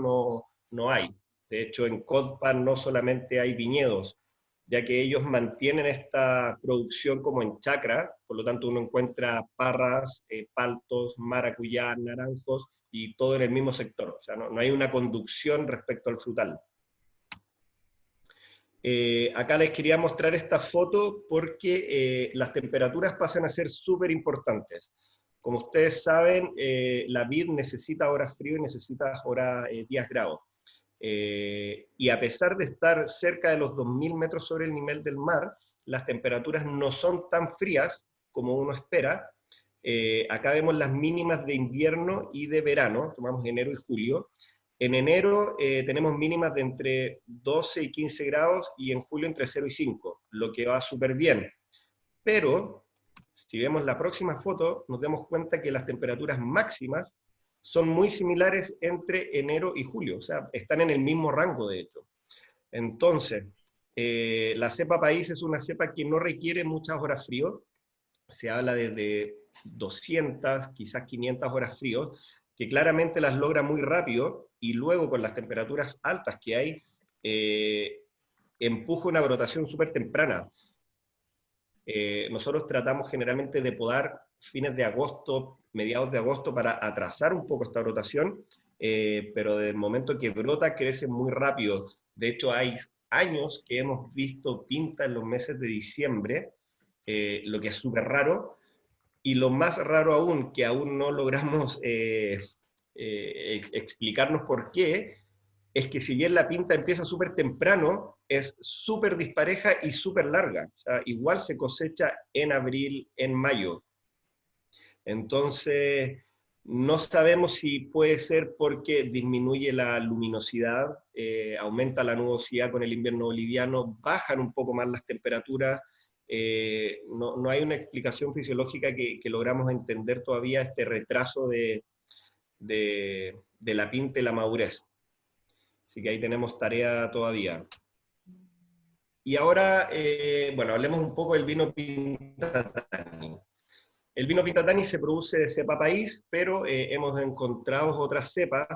Speaker 3: no hay. De hecho, en Codpa no solamente hay viñedos, ya que ellos mantienen esta producción como en chacra, por lo tanto uno encuentra parras, paltos, maracuyá, naranjos, y todo en el mismo sector. O sea, no hay una conducción respecto al frutal. Acá les quería mostrar esta foto porque las temperaturas pasan a ser súper importantes. Como ustedes saben, la vid necesita horas frío y necesita horas 10 grados. Y a pesar de estar cerca de los 2000 metros sobre el nivel del mar, las temperaturas no son tan frías como uno espera. Acá vemos las mínimas de invierno y de verano, tomamos enero y julio. En enero tenemos mínimas de entre 12 y 15 grados y en julio entre 0 y 5, lo que va súper bien. Pero, si vemos la próxima foto, nos damos cuenta que las temperaturas máximas son muy similares entre enero y julio, o sea, están en el mismo rango de hecho. Entonces, la cepa país es una cepa que no requiere muchas horas frío, se habla de 200, quizás 500 horas frío, que claramente las logra muy rápido, y luego con las temperaturas altas que hay, empuja una brotación súper temprana. Nosotros tratamos generalmente de podar fines de agosto, mediados de agosto, para atrasar un poco esta brotación, pero del momento que brota crece muy rápido. De hecho, hay años que hemos visto pinta en los meses de diciembre, lo que es súper raro, y lo más raro aún, que aún no logramos explicarnos por qué, es que si bien la pinta empieza súper temprano, es súper dispareja y súper larga. O sea, igual se cosecha en abril, en mayo. Entonces, no sabemos si puede ser porque disminuye la luminosidad, aumenta la nubosidad con el invierno boliviano, bajan un poco más las temperaturas. No hay una explicación fisiológica que logramos entender todavía este retraso de la pinta y la madurez. Así que ahí tenemos tarea todavía. Y ahora, bueno, hablemos un poco del vino Pintatani. El vino Pintatani se produce de cepa país, pero hemos encontrado otras cepas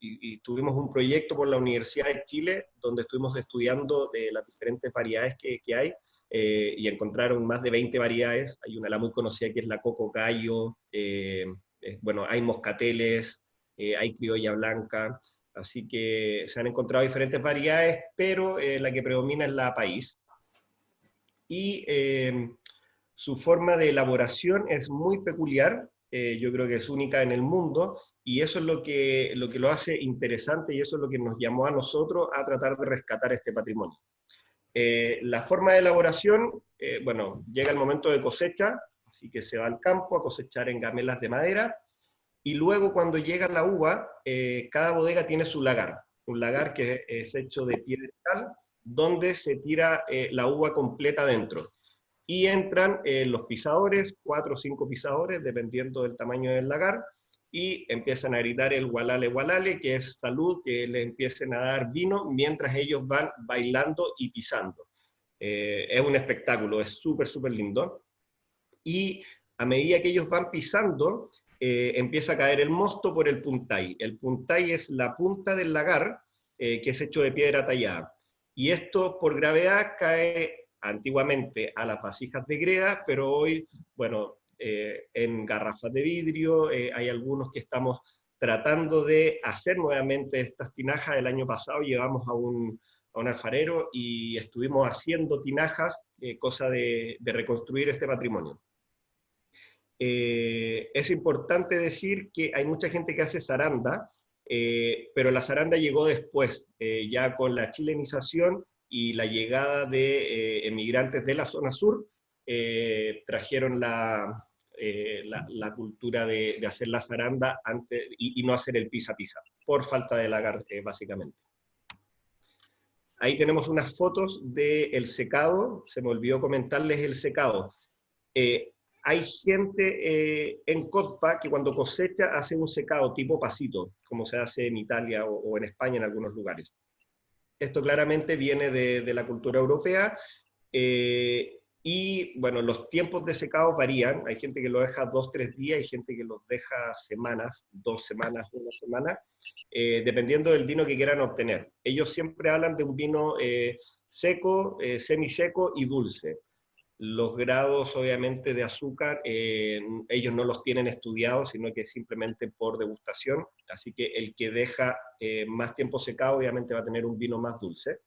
Speaker 3: y tuvimos un proyecto por la Universidad de Chile donde estuvimos estudiando de las diferentes variedades que hay y encontraron más de 20 variedades. Hay una la muy conocida que es la Coco Gallo, bueno, hay moscateles, hay criolla blanca, así que se han encontrado diferentes variedades, pero la que predomina es la país. Y su forma de elaboración es muy peculiar, yo creo que es única en el mundo, y eso es lo que lo hace interesante, y eso es lo que nos llamó a nosotros a tratar de rescatar este patrimonio. La forma de elaboración, bueno, llega el momento de cosecha, así que se va al campo a cosechar en gamelas de madera, y luego cuando llega la uva, cada bodega tiene su lagar, un lagar que es hecho de piedra y cal, donde se tira la uva completa dentro. Y entran los pisadores, 4 o 5 pisadores, dependiendo del tamaño del lagar, y empiezan a gritar el gualale gualale, que es salud, que le empiecen a dar vino, mientras ellos van bailando y pisando. Es un espectáculo, es súper, súper lindo. Y a medida que ellos van pisando, empieza a caer el mosto por el puntay. El puntay es la punta del lagar, que es hecho de piedra tallada. Y esto, por gravedad, cae antiguamente a las vasijas de greda, pero hoy, bueno, en garrafas de vidrio, hay algunos que estamos tratando de hacer nuevamente estas tinajas. El año pasado llevamos a un alfarero y estuvimos haciendo tinajas, cosa de reconstruir este patrimonio. Es importante decir que hay mucha gente que hace zaranda, pero la zaranda llegó después, ya con la chilenización y la llegada de emigrantes de la zona sur, trajeron la cultura de hacer la zaranda antes, y no hacer el pisa-pisa, por falta de lagar, básicamente. Ahí tenemos unas fotos del secado, se me olvidó comentarles el secado. hay gente en Cotpa que cuando cosecha hace un secado tipo pasito, como se hace en Italia o en España en algunos lugares. Esto claramente viene de la cultura europea, y bueno, los tiempos de secado varían. Hay gente que lo deja 2-3 días, hay gente que los deja semanas, 2 semanas, 1 semana, dependiendo del vino que quieran obtener. Ellos siempre hablan de un vino seco, semiseco y dulce. Los grados, obviamente, de azúcar, ellos no los tienen estudiados, sino que simplemente por degustación. Así que el que deja más tiempo secado, obviamente va a tener un vino más dulce.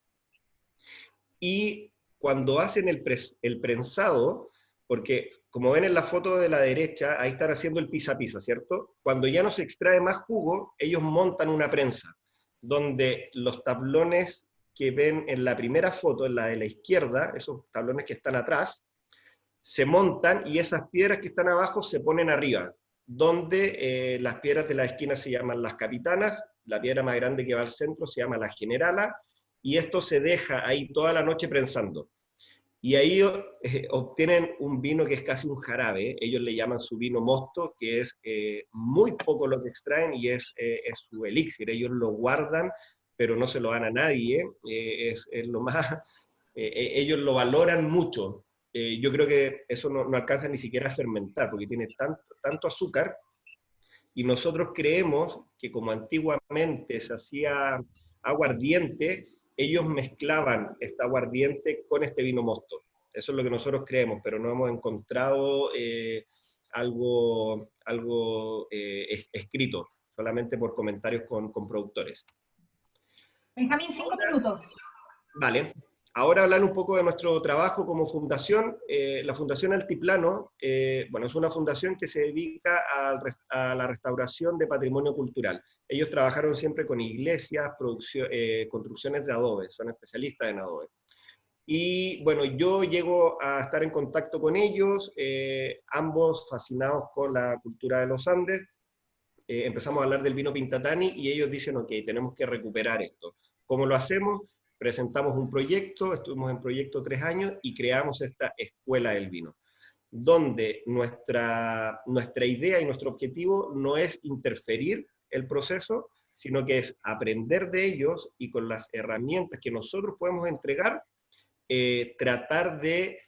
Speaker 3: Y cuando hacen el prensado, porque como ven en la foto de la derecha, ahí están haciendo el pisa pisa, ¿cierto? Cuando ya no se extrae más jugo, ellos montan una prensa, donde los tablones que ven en la primera foto, en la de la izquierda, esos tablones que están atrás, se montan y esas piedras que están abajo se ponen arriba, donde las piedras de la esquina se llaman las capitanas, la piedra más grande que va al centro se llama la generala, y esto se deja ahí toda la noche prensando. Y ahí obtienen un vino que es casi un jarabe, ellos le llaman su vino mosto, que es muy poco lo que extraen y es su elixir, ellos lo guardan, pero no se lo dan a nadie, es lo más, ellos lo valoran mucho. Yo creo que eso no alcanza ni siquiera a fermentar, porque tiene tanto azúcar, y nosotros creemos que como antiguamente se hacía aguardiente, ellos mezclaban esta aguardiente con este vino mosto. Eso es lo que nosotros creemos, pero no hemos encontrado algo escrito, solamente por comentarios con productores.
Speaker 1: Benjamín, 5 minutos.
Speaker 3: Vale. Ahora hablar un poco de nuestro trabajo como fundación. La Fundación Altiplano, bueno, es una fundación que se dedica a la restauración de patrimonio cultural. Ellos trabajaron siempre con iglesias, construcciones de adobe, son especialistas en adobe. Y bueno, yo llego a estar en contacto con ellos, ambos fascinados con la cultura de los Andes. Empezamos a hablar del vino Pintatani y ellos dicen, ok, tenemos que recuperar esto. ¿Cómo lo hacemos? Presentamos un proyecto, estuvimos en proyecto 3 años y creamos esta escuela del vino, donde nuestra idea y nuestro objetivo no es interferir el proceso, sino que es aprender de ellos y con las herramientas que nosotros podemos entregar, tratar de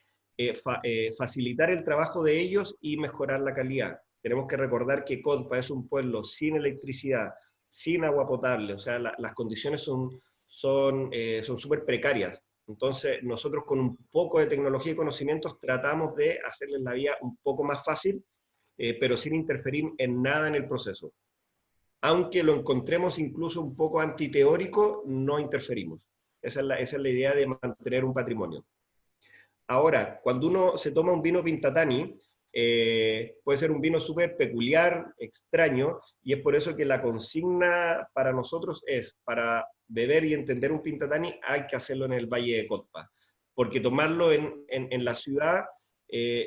Speaker 3: facilitar el trabajo de ellos y mejorar la calidad. Tenemos que recordar que Cotpa es un pueblo sin electricidad, sin agua potable, o sea, las condiciones son súper precarias. Entonces, nosotros con un poco de tecnología y conocimientos tratamos de hacerles la vida un poco más fácil, pero sin interferir en nada en el proceso. Aunque lo encontremos incluso un poco antiteórico, no interferimos. Esa es la idea de mantener un patrimonio. Ahora, cuando uno se toma un vino Pintatani, puede ser un vino súper peculiar, extraño, y es por eso que la consigna para nosotros es, para beber y entender un Pintatani, hay que hacerlo en el Valle de Cotpa, porque tomarlo en la ciudad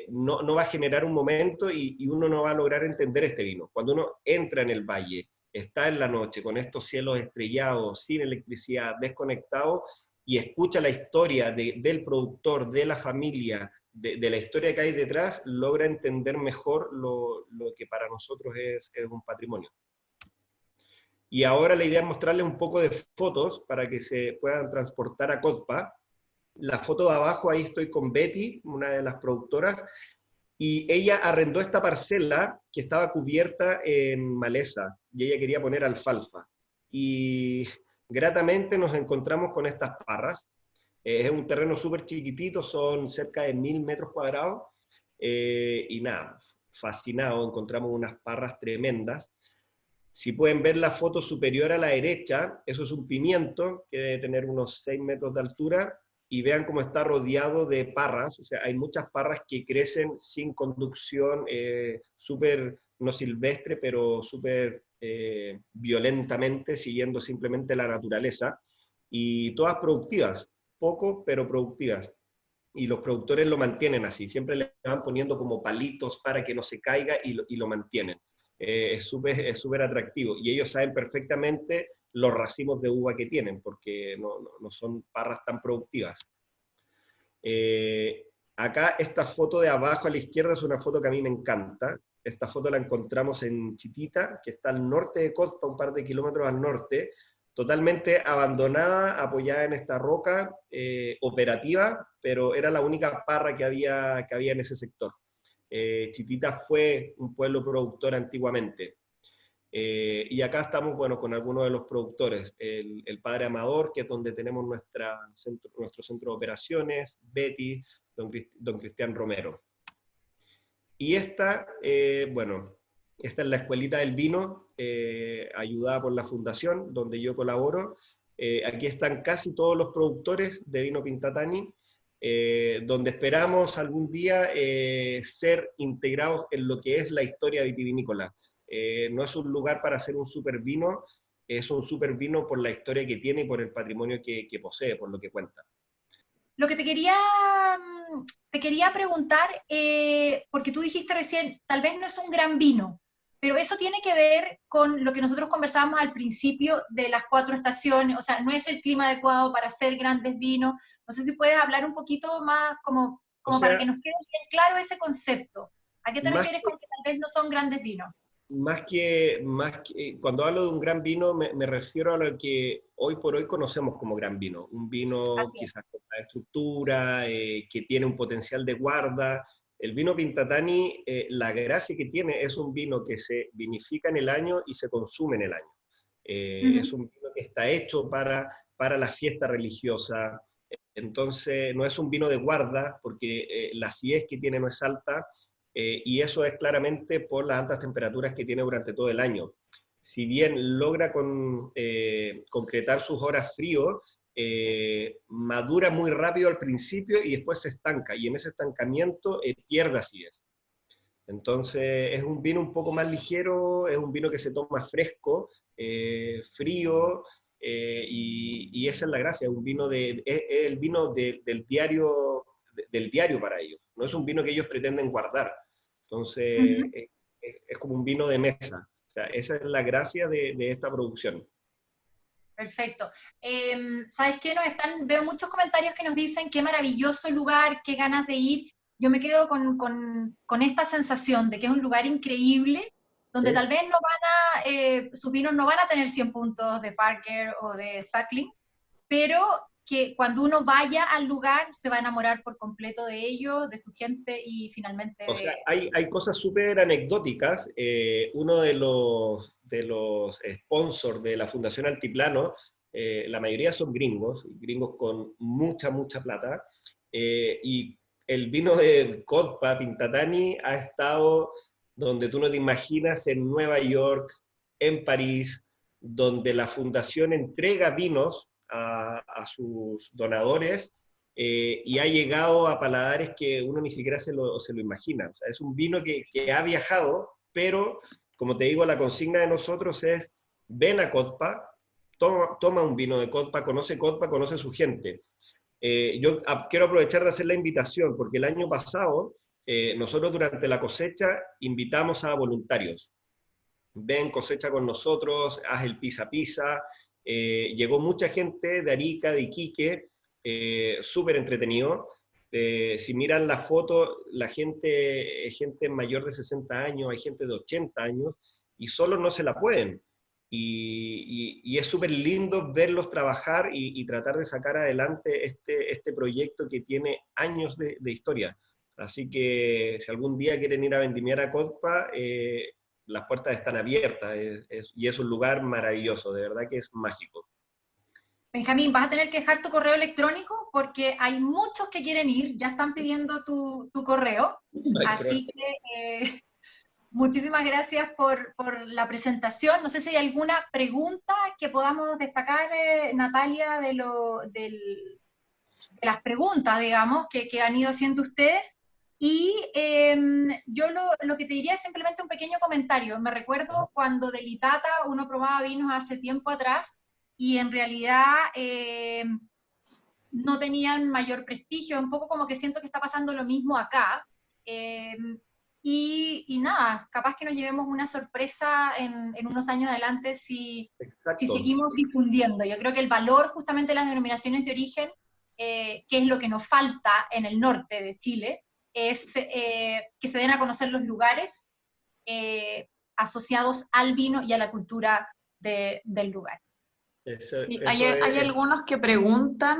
Speaker 3: no va a generar un momento y uno no va a lograr entender este vino. Cuando uno entra en el valle, está en la noche, con estos cielos estrellados, sin electricidad, desconectado, y escucha la historia del productor, de la familia, de la historia que hay detrás, logra entender mejor lo que para nosotros es un patrimonio. Y ahora la idea es mostrarles un poco de fotos para que se puedan transportar a Cotpa. La foto de abajo, ahí estoy con Betty, una de las productoras, y ella arrendó esta parcela que estaba cubierta en maleza, y ella quería poner alfalfa. Y gratamente nos encontramos con estas parras. Es un terreno súper chiquitito, son cerca de 1000 metros cuadrados, y nada, fascinado, encontramos unas parras tremendas. Si pueden ver la foto superior a la derecha, eso es un pimiento que debe tener unos 6 metros de altura, y vean cómo está rodeado de parras, o sea, hay muchas parras que crecen sin conducción, súper, no silvestre, pero súper violentamente, siguiendo simplemente la naturaleza, y todas productivas, poco, pero productivas. Y los productores lo mantienen así, siempre le van poniendo como palitos para que no se caiga y lo mantienen. Es súper atractivo, y ellos saben perfectamente los racimos de uva que tienen, porque no son parras tan productivas. Acá esta foto de abajo a la izquierda es una foto que a mí me encanta. Esta foto la encontramos en Chitita, que está al norte de Cozpa, un par de kilómetros al norte, totalmente abandonada, apoyada en esta roca, operativa, pero era la única parra que había en ese sector. Chitita fue un pueblo productor antiguamente. Y acá estamos, bueno, con algunos de los productores. El Padre Amador, que es donde tenemos nuestro centro de operaciones, Betty, don Cristian Romero. Y esta, bueno, esta es la Escuelita del Vino, ayudada por la Fundación, donde yo colaboro. Aquí están casi todos los productores de vino Pintatani, donde esperamos algún día ser integrados en lo que es la historia vitivinícola. No es un lugar para hacer un super vino, es un super vino por la historia que tiene y por el patrimonio que posee, por lo que cuenta.
Speaker 1: Lo que te quería preguntar, porque tú dijiste recién, tal vez no es un gran vino, pero eso tiene que ver con lo que nosotros conversábamos al principio de las 4 estaciones, o sea, no es el clima adecuado para hacer grandes vinos. No sé si puedes hablar un poquito más como para que nos quede bien claro ese concepto. ¿A qué te refieres con que tal vez no son grandes vinos?
Speaker 3: Más que cuando hablo de un gran vino, me refiero a lo que hoy por hoy conocemos como gran vino. Un vino quizás con una estructura, que tiene un potencial de guarda. El vino Pintatani, la gracia que tiene es un vino que se vinifica en el año y se consume en el año. Es un vino que está hecho para la fiesta religiosa. Entonces, no es un vino de guarda, porque la acidez que tiene no es alta, y eso es claramente por las altas temperaturas que tiene durante todo el año. Si bien logra concretar sus horas frío, madura muy rápido al principio y después se estanca, y en ese estancamiento pierde acidez. Entonces es un vino un poco más ligero, es un vino que se toma fresco, frío, y esa es la gracia, un vino es el vino del diario para ellos. No es un vino que ellos pretenden guardar. Entonces, es como un vino de mesa. O sea, esa es la gracia de esta producción.
Speaker 1: Perfecto. ¿Sabes qué? Veo muchos comentarios que nos dicen qué maravilloso lugar, qué ganas de ir. Yo me quedo con esta sensación de que es un lugar increíble, donde tal vez sus vinos no van a tener 100 puntos de Parker o de Suckling, pero que cuando uno vaya al lugar se va a enamorar por completo de ellos, de su gente y finalmente...
Speaker 3: O sea, hay cosas súper anecdóticas. Uno de los sponsors de la Fundación Altiplano, la mayoría son gringos con mucha plata, y el vino de Cozpa, Pintatani, ha estado donde tú no te imaginas, en Nueva York, en París, donde la fundación entrega vinos a sus donadores, y ha llegado a paladares que uno ni siquiera se lo imagina. O sea, es un vino que ha viajado, pero, como te digo, la consigna de nosotros es: ven a Cozpa, toma un vino de Cozpa, conoce su gente. Yo quiero aprovechar de hacer la invitación, porque el año pasado, nosotros durante la cosecha invitamos a voluntarios. Ven, cosecha con nosotros, haz el pisa pisa. Llegó mucha gente de Arica, de Iquique, súper entretenido. Si miran la foto, la gente es gente mayor de 60 años, hay gente de 80 años, y solo no se la pueden. Y es súper lindo verlos trabajar y tratar de sacar adelante este proyecto que tiene años de historia. Así que si algún día quieren ir a vendimiar a Cozpa, las puertas están abiertas, y es un lugar maravilloso, de verdad que es mágico.
Speaker 1: Benjamín, vas a tener que dejar tu correo electrónico porque hay muchos que quieren ir, ya están pidiendo tu correo, así que muchísimas gracias por la presentación. No sé si hay alguna pregunta que podamos destacar, Natalia, de las preguntas, digamos, que han ido haciendo ustedes. Y yo lo que te diría es simplemente un pequeño comentario. Me recuerdo cuando de Litata uno probaba vinos hace tiempo atrás y en realidad no tenían mayor prestigio, un poco como que siento que está pasando lo mismo acá. Y nada, capaz que nos llevemos una sorpresa en unos años adelante si seguimos difundiendo. Yo creo que el valor justamente de las denominaciones de origen qué es lo que nos falta en el norte de Chile, es que se den a conocer los lugares asociados al vino y a la cultura del lugar.
Speaker 4: Sí, hay algunos que preguntan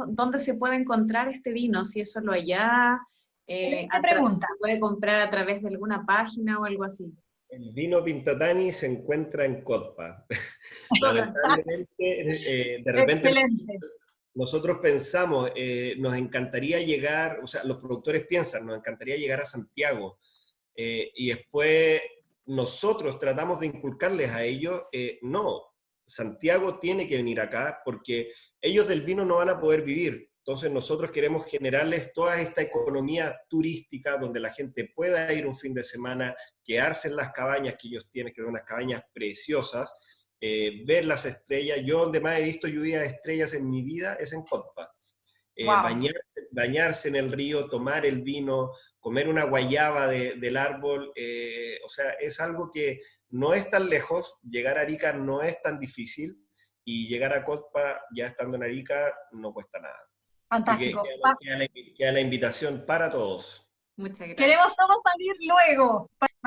Speaker 4: dónde se puede encontrar este vino, si es solo allá, se puede comprar a través de alguna página o algo así.
Speaker 3: El vino Pintatani se encuentra en Cotpa. Lamentablemente, de repente
Speaker 1: Excelente.
Speaker 3: nosotros pensamos, nos encantaría llegar, o sea, los productores piensan, nos encantaría llegar a Santiago, y después nosotros tratamos de inculcarles a ellos, no, Santiago tiene que venir acá porque ellos del vino no van a poder vivir. Entonces nosotros queremos generarles toda esta economía turística donde la gente pueda ir un fin de semana, quedarse en las cabañas que ellos tienen, que son unas cabañas preciosas, ver las estrellas. Yo donde más he visto lluvia de estrellas en mi vida es en Cotpa.
Speaker 1: Wow.
Speaker 3: Bañarse en el río, tomar el vino, comer una guayaba del árbol, o sea, es algo que no es tan lejos, llegar a Arica no es tan difícil, y llegar a Cotpa ya estando en Arica no cuesta nada.
Speaker 1: Fantástico.
Speaker 3: Queda la invitación para todos.
Speaker 4: Muchas gracias.
Speaker 1: Queremos todos salir luego.